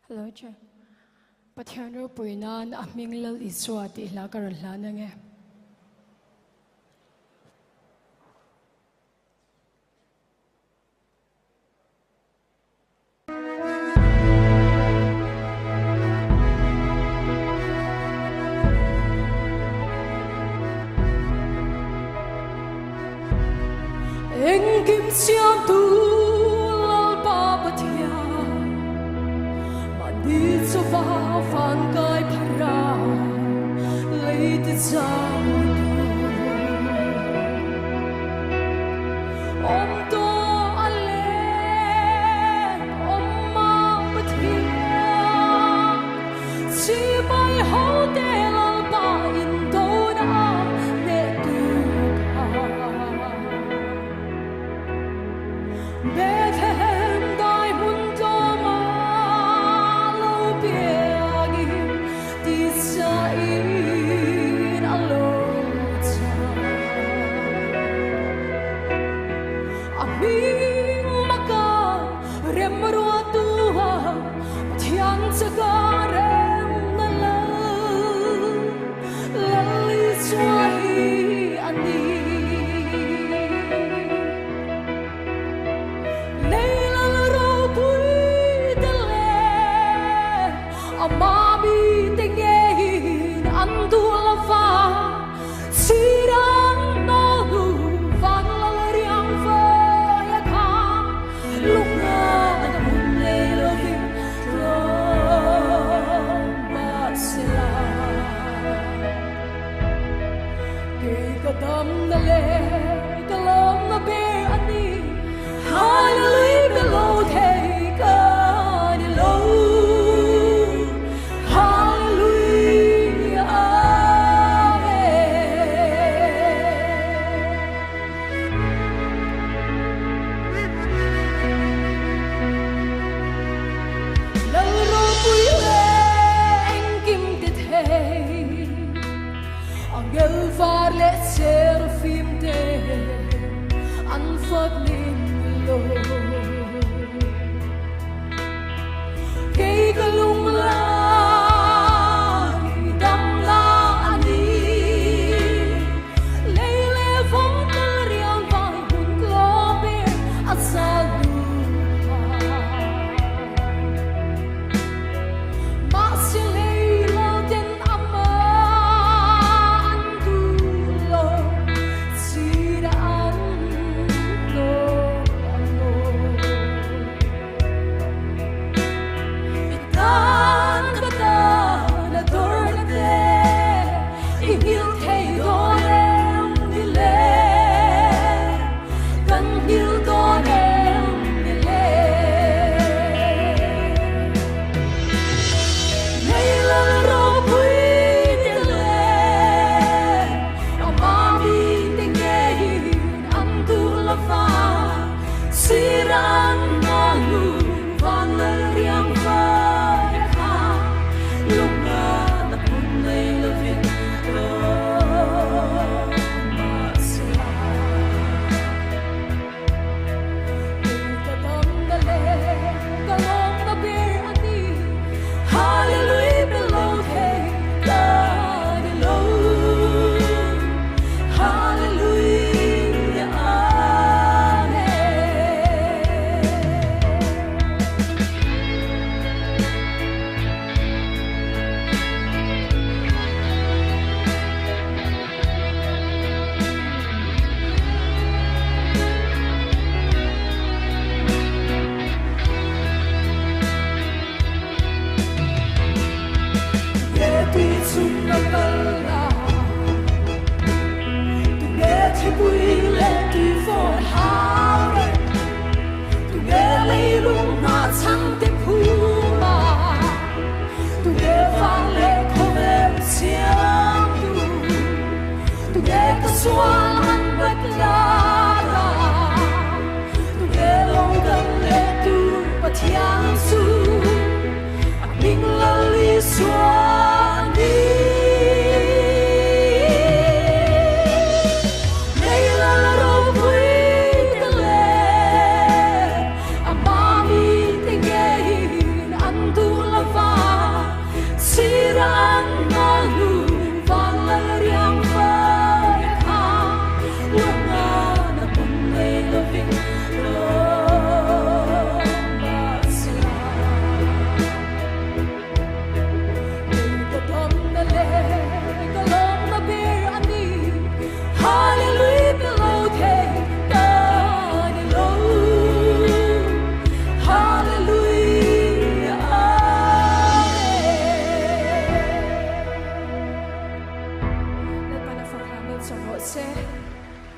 Hello, Che. Pathiano Puinan, Aminglal Iswati, Lakaralana. Anh kim xiao tu lal ba pathia mà đi cho vào phan gai phara lấy từ sao om to ale om ma pathia si mai hậu te lal ba in do na ne tu Bethlehem dai mundo ma lo piagi ti sain alota aming maka remrua tua thian sagarem nala lali swai ani Mami tengehin andula fa sirang nolu van lariang fa ya ka lunga na munle loving lo basila ke kadam na le kalom na be ani hallelujah below take God alone Farle serafim te anfat ninlo kay kalung la dam la ani leile vom riang vang hun globe asalu Suan